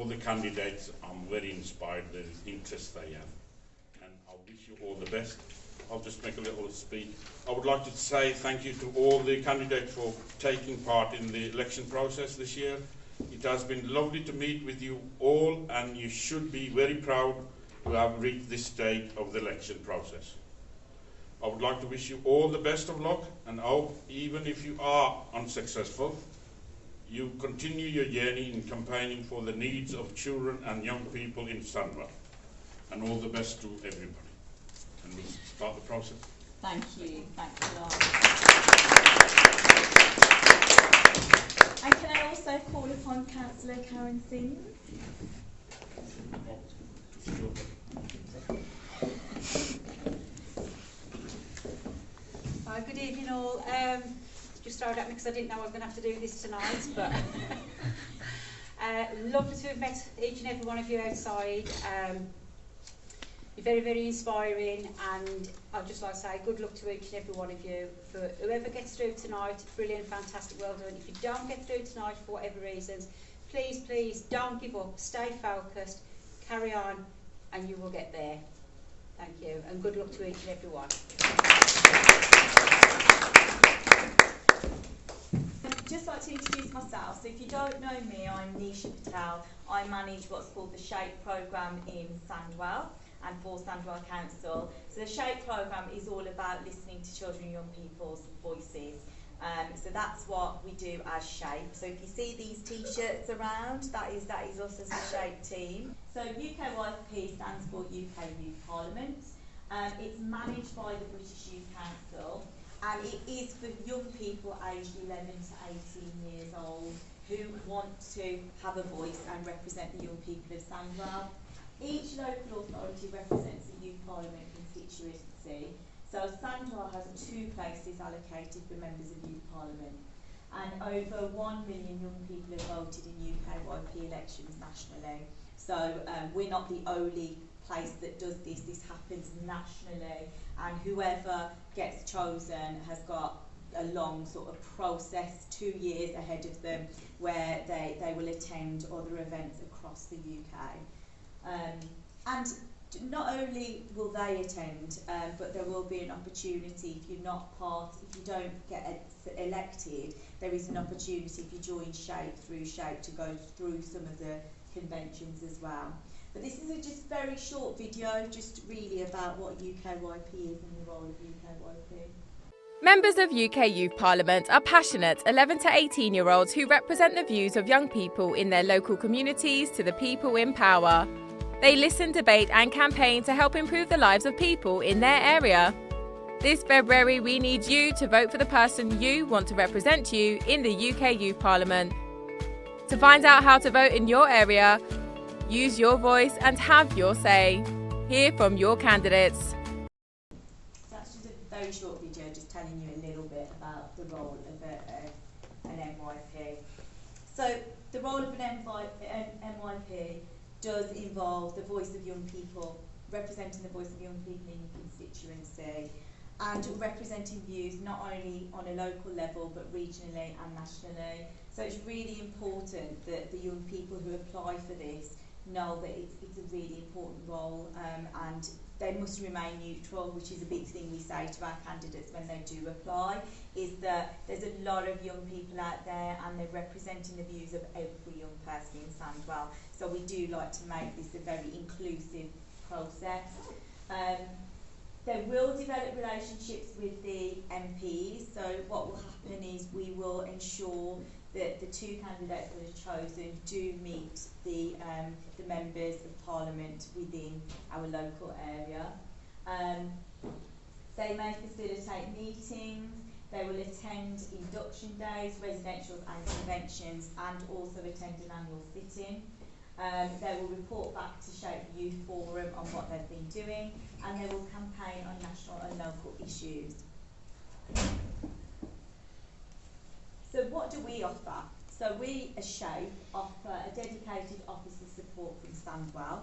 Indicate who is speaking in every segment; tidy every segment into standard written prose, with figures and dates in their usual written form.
Speaker 1: all the candidates. I'm very inspired by the interest they have. And I wish you all the best. I'll just make a little speech. I would like to say thank you to all the candidates for taking part in the election process this year. It has been lovely to meet with you all, and you should be very proud to have reached this stage of the election process. I would like to wish you all the best of luck, and hope, even if you are unsuccessful, you continue your journey in campaigning for the needs of children and young people in Sandwell. And all the best to everybody. And we'll start the process.
Speaker 2: Thank you. Thanks a lot. And can I also call upon Councillor Karen Sims?
Speaker 3: Good evening all. Just throw it at me because I didn't know I was going to have to do this tonight, but lovely to have met each and every one of you outside. You're very, very inspiring, and I'd just like to say good luck to each and every one of you. For whoever gets through tonight, brilliant, fantastic, well done. If you don't get through tonight for whatever reasons, please, please don't give up, stay focused, carry on, and you will get there. Thank you, and good luck to each and every one.
Speaker 2: I'd just like to introduce myself. So if you don't know me, I'm Nisha Patel. I manage what's called the SHAPE programme in Sandwell and for Sandwell Council. So the SHAPE programme is all about listening to children and young people's voices. So that's what we do as SHAPE. So if you see these t-shirts around, that is us as a SHAPE team. So UKYP stands for UK Youth Parliament. It's managed by the British Youth Council, and it is for young people aged 11 to 18 years old who want to have a voice and represent the young people of Sandwell. Each local authority represents a youth parliament constituency. So Sandwell has 2 places allocated for members of youth parliament, and over 1 million young people have voted in UKYP elections nationally. So we're not the only place that does this. This happens nationally, and whoever gets chosen has got a long sort of process, 2 years ahead of them, where they will attend other events across the UK. And not only will they attend, but there will be an opportunity if you're not if you don't get elected, there is an opportunity if you join SHAPE through SHAPE to go through some of the conventions as well. But this is a just very short video, just really about what UKYP is and the role of UKYP.
Speaker 4: Members of UK Youth Parliament are passionate 11 to 18-year-olds who represent the views of young people in their local communities to the people in power. They listen, debate and campaign to help improve the lives of people in their area. This February, we need you to vote for the person you want to represent you in the UK Youth Parliament. To find out how to vote in your area, use your voice and have your say. Hear from your candidates.
Speaker 2: That's just a very short video just telling you a little bit about the role of an MYP. So the role of an MYP does involve the voice of young people, representing the voice of young people in your constituency, and representing views not only on a local level but regionally and nationally. So it's really important that the young people who apply for this know that it's a really important role, and they must remain neutral, which is a big thing we say to our candidates when they do apply, is that there's a lot of young people out there and they're representing the views of every young person in Sandwell. So we do like to make this a very inclusive process. They will develop relationships with the MPs, so what will happen is we will ensure that the 2 candidates that are chosen do meet the members of Parliament within our local area. They may facilitate meetings, they will attend induction days, residentials and conventions, and also attend an annual sit-in. They will report back to SHAPE Youth Forum on what they've been doing, and they will campaign on national and local issues. So what do we offer? So we as SHAPE offer a dedicated office of support from Sandwell.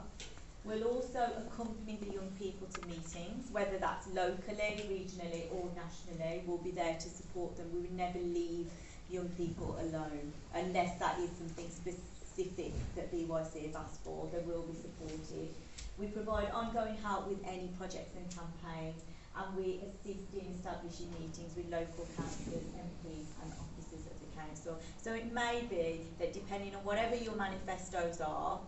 Speaker 2: We'll also accompany the young people to meetings, whether that's locally, regionally or nationally. We'll be there to support them. We would never leave young people alone unless that is something specific that BYC has asked for, they will be supported. We provide ongoing help with any projects and campaigns, and we assist in establishing meetings with local councillors, MPs and officers of the council. So it may be that depending on whatever your manifestos are,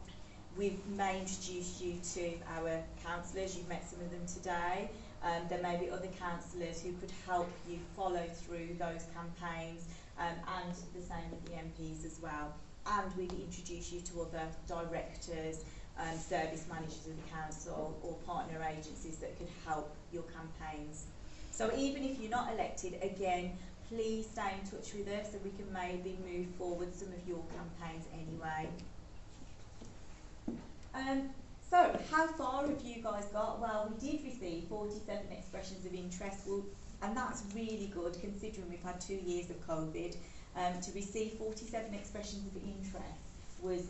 Speaker 2: we may introduce you to our councillors. You've met some of them today. There may be other councillors who could help you follow through those campaigns, and the same with the MPs as well. And we'd introduce you to other directors, service managers of the council or partner agencies that could help your campaigns. So even if you're not elected, again, please stay in touch with us so we can maybe move forward some of your campaigns anyway. So how far have you guys got? Well, we did receive 47 expressions of interest, and that's really good considering we've had 2 years of COVID. To receive 47 expressions of interest was,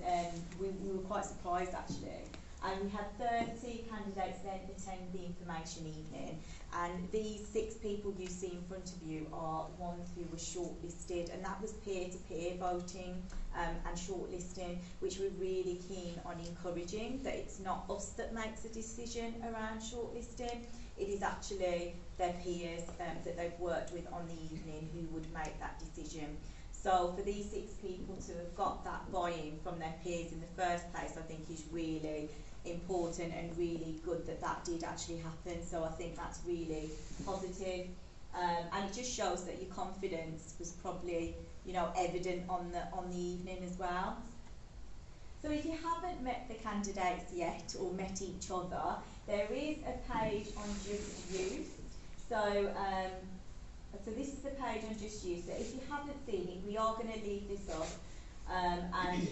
Speaker 2: we were quite surprised actually. And we had 30 candidates then attend the information evening, and these 6 people you see in front of you are ones who were shortlisted, and that was peer-to-peer voting and shortlisting, which we're really keen on encouraging, that it's not us that makes a decision around shortlisting, it is actually their peers that they've worked with on the evening who would make that decision. So for these 6 people to have got that buy-in from their peers in the first place, I think is really important and really good that that did actually happen. So I think that's really positive, and it just shows that your confidence was probably, you know, evident on the evening as well. So if you haven't met the candidates yet or met each other, there is a page on Just Youth. So so this is the page on Just Youth. So if you haven't seen it, we are going to leave this up, and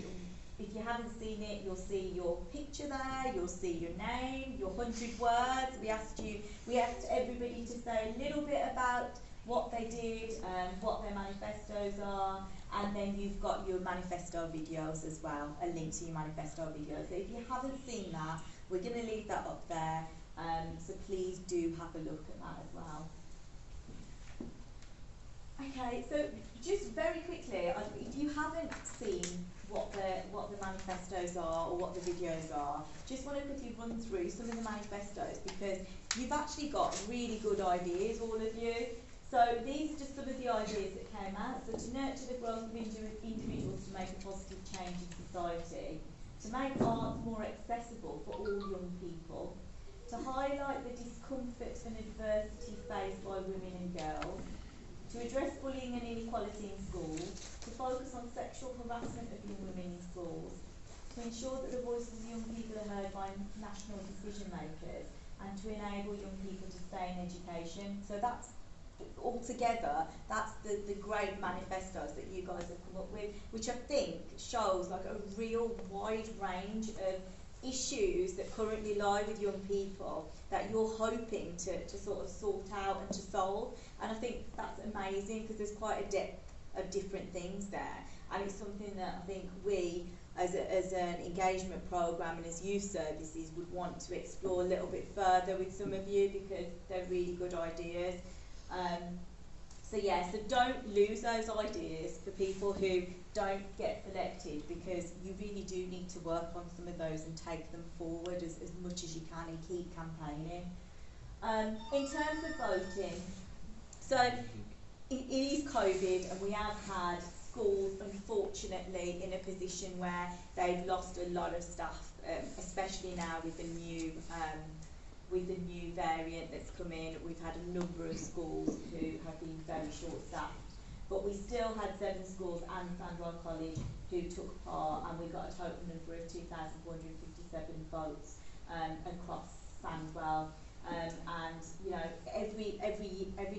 Speaker 2: if you haven't seen it, you'll see your picture there, you'll see your name, your 100 words. We asked everybody to say a little bit about what they did, what their manifestos are, and then you've got your manifesto videos as well, a link to your manifesto videos. So if you haven't seen that, we're going to leave that up there, so please do have a look at that as well. Okay, so just very quickly, if you haven't seen what the manifestos are or what the videos are, just want to quickly run through some of the manifestos, because you've actually got really good ideas, all of you. So these are just some of the ideas that came out. So to nurture the growth of individuals to make a positive change in society, to make art more accessible for all young people, to highlight the discomfort and adversity faced by women and girls, to address bullying and inequality in schools, to focus on sexual harassment of young women in schools, to ensure that the voices of young people are heard by national decision makers, and to enable young people to stay in education. So that's altogether, that's the great manifestos that you guys have come up with, which I think shows like a real wide range of issues that currently lie with young people that you're hoping to sort of sort out and to solve. And I think that's amazing, because there's quite a depth of different things there, and it's something that I think we as an engagement programme and as youth services would want to explore a little bit further with some of you, because they're really good ideas. So yeah, so don't lose those ideas for people who don't get elected, because you really do need to work on some of those and take them forward as much as you can and keep campaigning. In terms of voting, so it is COVID, and we have had schools unfortunately in a position where they've lost a lot of staff, especially now with the new variant that's come in. We've had a number of schools who have been very short-staffed, but we still had 7 schools and Sandwell College who took part, and we got a total number of 2,457 votes across Sandwell. And you know, every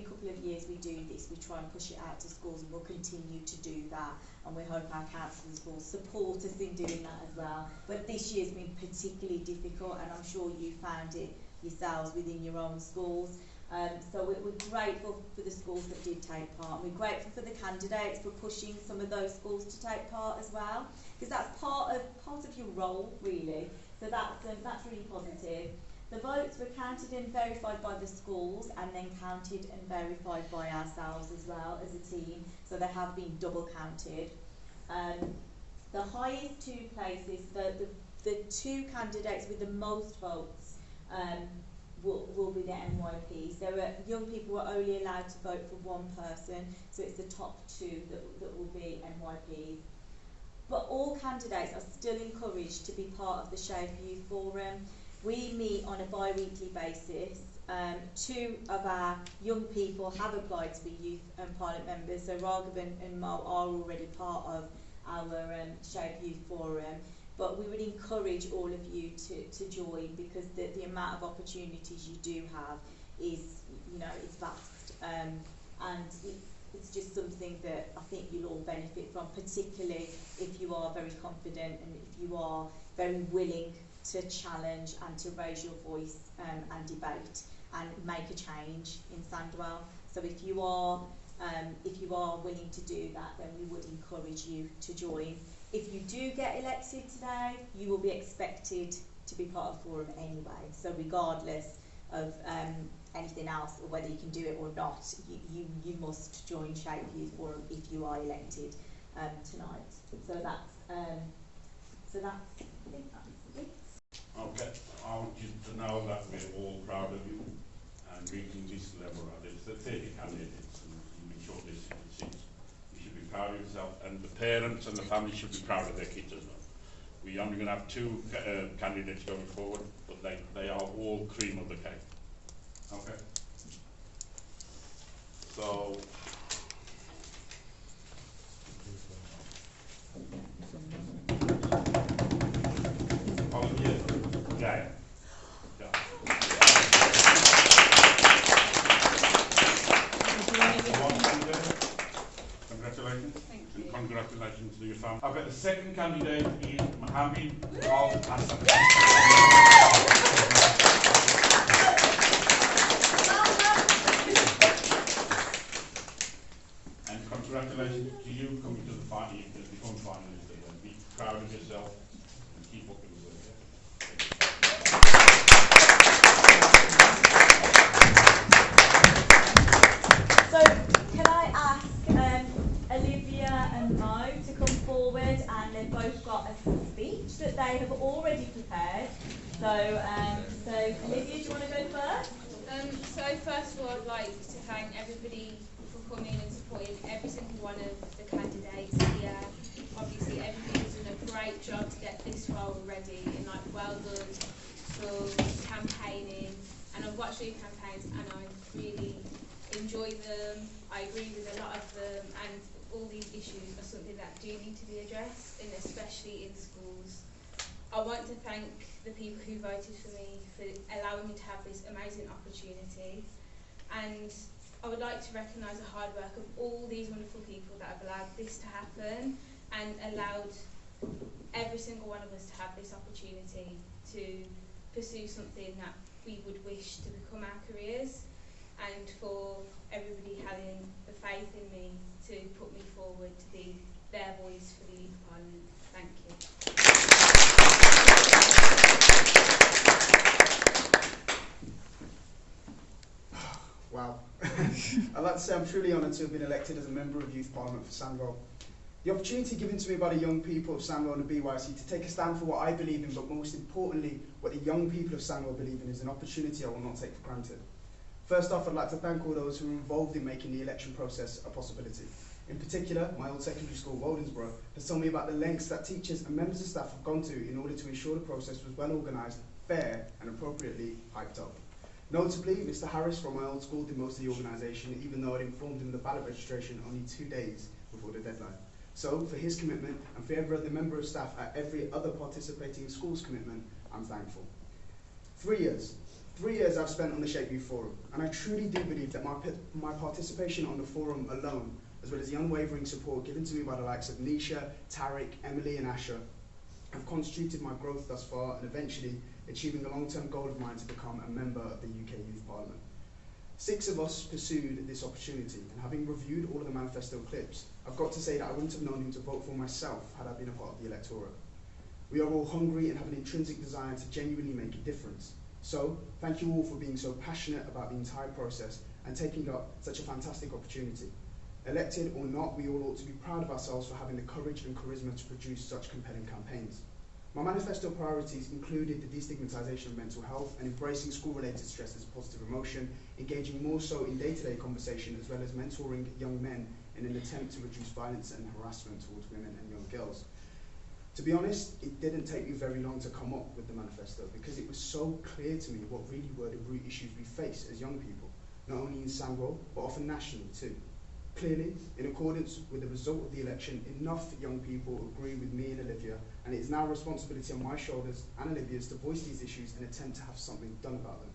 Speaker 2: couple of years we do this, we try and push it out to schools, and we'll continue to do that, and we hope our councillors will support us in doing that as well. But this year's been particularly difficult, and I'm sure you found it yourselves within your own schools. So we're grateful for the schools that did take part. We're grateful for the candidates for pushing some of those schools to take part as well, because that's part of your role really. So that's really positive. The votes were counted and verified by the schools, and then counted and verified by ourselves as well as a team. So they have been double counted. The highest two places, the two candidates with the most votes will be the NYPs. There are young people who are only allowed to vote for one person, so it's the top two that will be NYPs. But all candidates are still encouraged to be part of the Shape Youth Forum. We meet on a bi-weekly basis. Two of our young people have applied to be youth parliament members, so Raghav and Mo are already part of our Shape Youth Forum. But we would encourage all of you to join, because the amount of opportunities you do have is, it's vast, and it's just something that I think you'll all benefit from, particularly if you are very confident and if you are very willing to challenge and to raise your voice and debate and make a change in Sandwell. So if you are willing to do that, then we would encourage you to join. If you do get elected today, you will be expected to be part of the forum anyway. So regardless of anything else, or whether you can do it or not, you must join Shape Youth Forum if you are elected tonight. So that's I think that's it.
Speaker 1: Okay, I want you to know that we're all proud of you, and reaching this level, there's 30 candidates, and you'll be shortlisted to 6. You should be proud of yourself, and the parents and the family should be proud of their kids as well. We're only going to have 2 candidates going forward, but they are all cream of the cake. Okay. So, Olivia Gall. Congratulations.
Speaker 3: Thank you.
Speaker 1: And congratulations to your family. Okay, the second candidate is Mohammed All-Hasan. And congratulations to you coming to the final. You can become finalist and be proud of yourself and keep up with the work.
Speaker 2: So can I ask Olivia and Mo to come forward, and they've both got a speech that they have already prepared. So Olivia, do you want to go first?
Speaker 5: So first of all, I'd like to thank everybody for coming and supporting every single one of the candidates here. Obviously, everybody's done a great job to get this role ready, and well done for campaigning. And I've watched your campaigns, and I really enjoy them. I agree with a lot of them, and all these issues are something that do need to be addressed, and especially in schools. I want to thank the people who voted for me for allowing me to have this amazing opportunity, and I would like to recognise the hard work of all these wonderful people that have allowed this to happen and allowed every single one of us to have this opportunity to pursue something that we would wish to become our careers, and for everybody having the faith in me to put me forward to be their voice for the Youth Parliament. Thank you.
Speaker 6: Wow. I'd like to say I'm truly honoured to have been elected as a member of Youth Parliament for Sandwell. The opportunity given to me by the young people of Sandwell and the BYC to take a stand for what I believe in, but most importantly, what the young people of Sandwell believe in, is an opportunity I will not take for granted. First off, I'd like to thank all those who were involved in making the election process a possibility. In particular, my old secondary school, Woldensborough, has told me about the lengths that teachers and members of staff have gone to in order to ensure the process was well organised, fair and appropriately hyped up. Notably, Mr Harris from my old school did most of the organisation, even though I'd informed him of the ballot registration only 2 days before the deadline. So, for his commitment, and for every other member of staff at every other participating school's commitment, I'm thankful. 3 years. 3 years I've spent on the Shape Youth Forum, and I truly do believe that my participation on the forum alone, as well as the unwavering support given to me by the likes of Nisha, Tariq, Emily and Asher, have constituted my growth thus far, and eventually achieving a long-term goal of mine to become a member of the UK Youth Parliament. 6 of us pursued this opportunity, and having reviewed all of the manifesto clips, I've got to say that I wouldn't have known who to vote for myself had I been a part of the electorate. We are all hungry and have an intrinsic desire to genuinely make a difference. So, thank you all for being so passionate about the entire process and taking up such a fantastic opportunity. Elected or not, we all ought to be proud of ourselves for having the courage and charisma to produce such compelling campaigns. My manifesto priorities included the destigmatisation of mental health and embracing school-related stress as a positive emotion, engaging more so in day-to-day conversation, as well as mentoring young men in an attempt to reduce violence and harassment towards women and young girls. To be honest, it didn't take me very long to come up with the manifesto because it was so clear to me what really were the root issues we face as young people, not only in Sandwell, but often nationally too. Clearly, in accordance with the result of the election, enough young people agree with me and Olivia, and it is now a responsibility on my shoulders and Olivia's to voice these issues and attempt to have something done about them.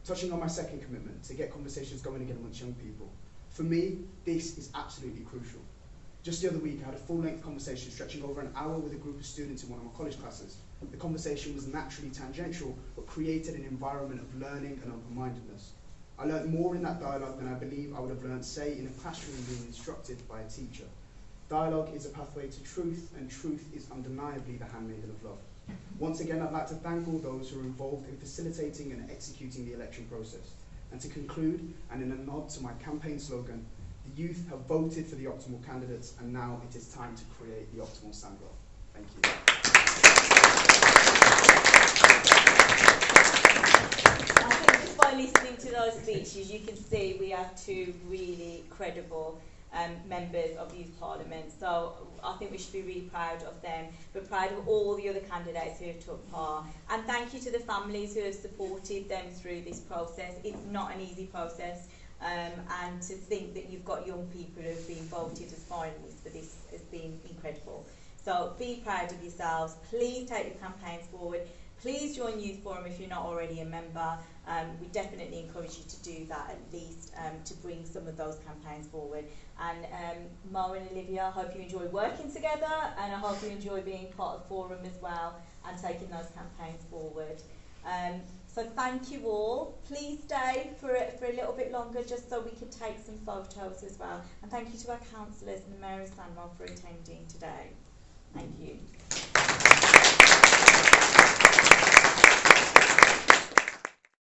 Speaker 6: Touching on my second commitment, to get conversations going again amongst young people. For me, this is absolutely crucial. Just the other week, I had a full-length conversation stretching over an hour with a group of students in one of my college classes. The conversation was naturally tangential, but created an environment of learning and open-mindedness. I learned more in that dialogue than I believe I would have learned, say, in a classroom being instructed by a teacher. Dialogue is a pathway to truth, and truth is undeniably the handmaiden of love. Once again, I'd like to thank all those who are involved in facilitating and executing the election process. And to conclude, and in a nod to my campaign slogan, the youth have voted for the optimal candidates, and now it is time to create the optimal Sandwell. Thank you.
Speaker 2: I think just by listening to those speeches, you can see we have two really credible members of Youth Parliament. So I think we should be really proud of them, but proud of all the other candidates who have took part. And thank you to the families who have supported them through this process. It's not an easy process. And to think that you've got young people who have been voted as finalists for this has been incredible. So be proud of yourselves. Please take your campaigns forward. Please join Youth Forum if you're not already a member. We definitely encourage you to do that at least, to bring some of those campaigns forward. And Mo and Olivia, I hope you enjoy working together, and I hope you enjoy being part of Forum as well and taking those campaigns forward. So thank you all. Please stay for a little bit longer just so we can take some photos as well. And thank you to our councillors and the Mayor of Sandwell for attending today. Thank you.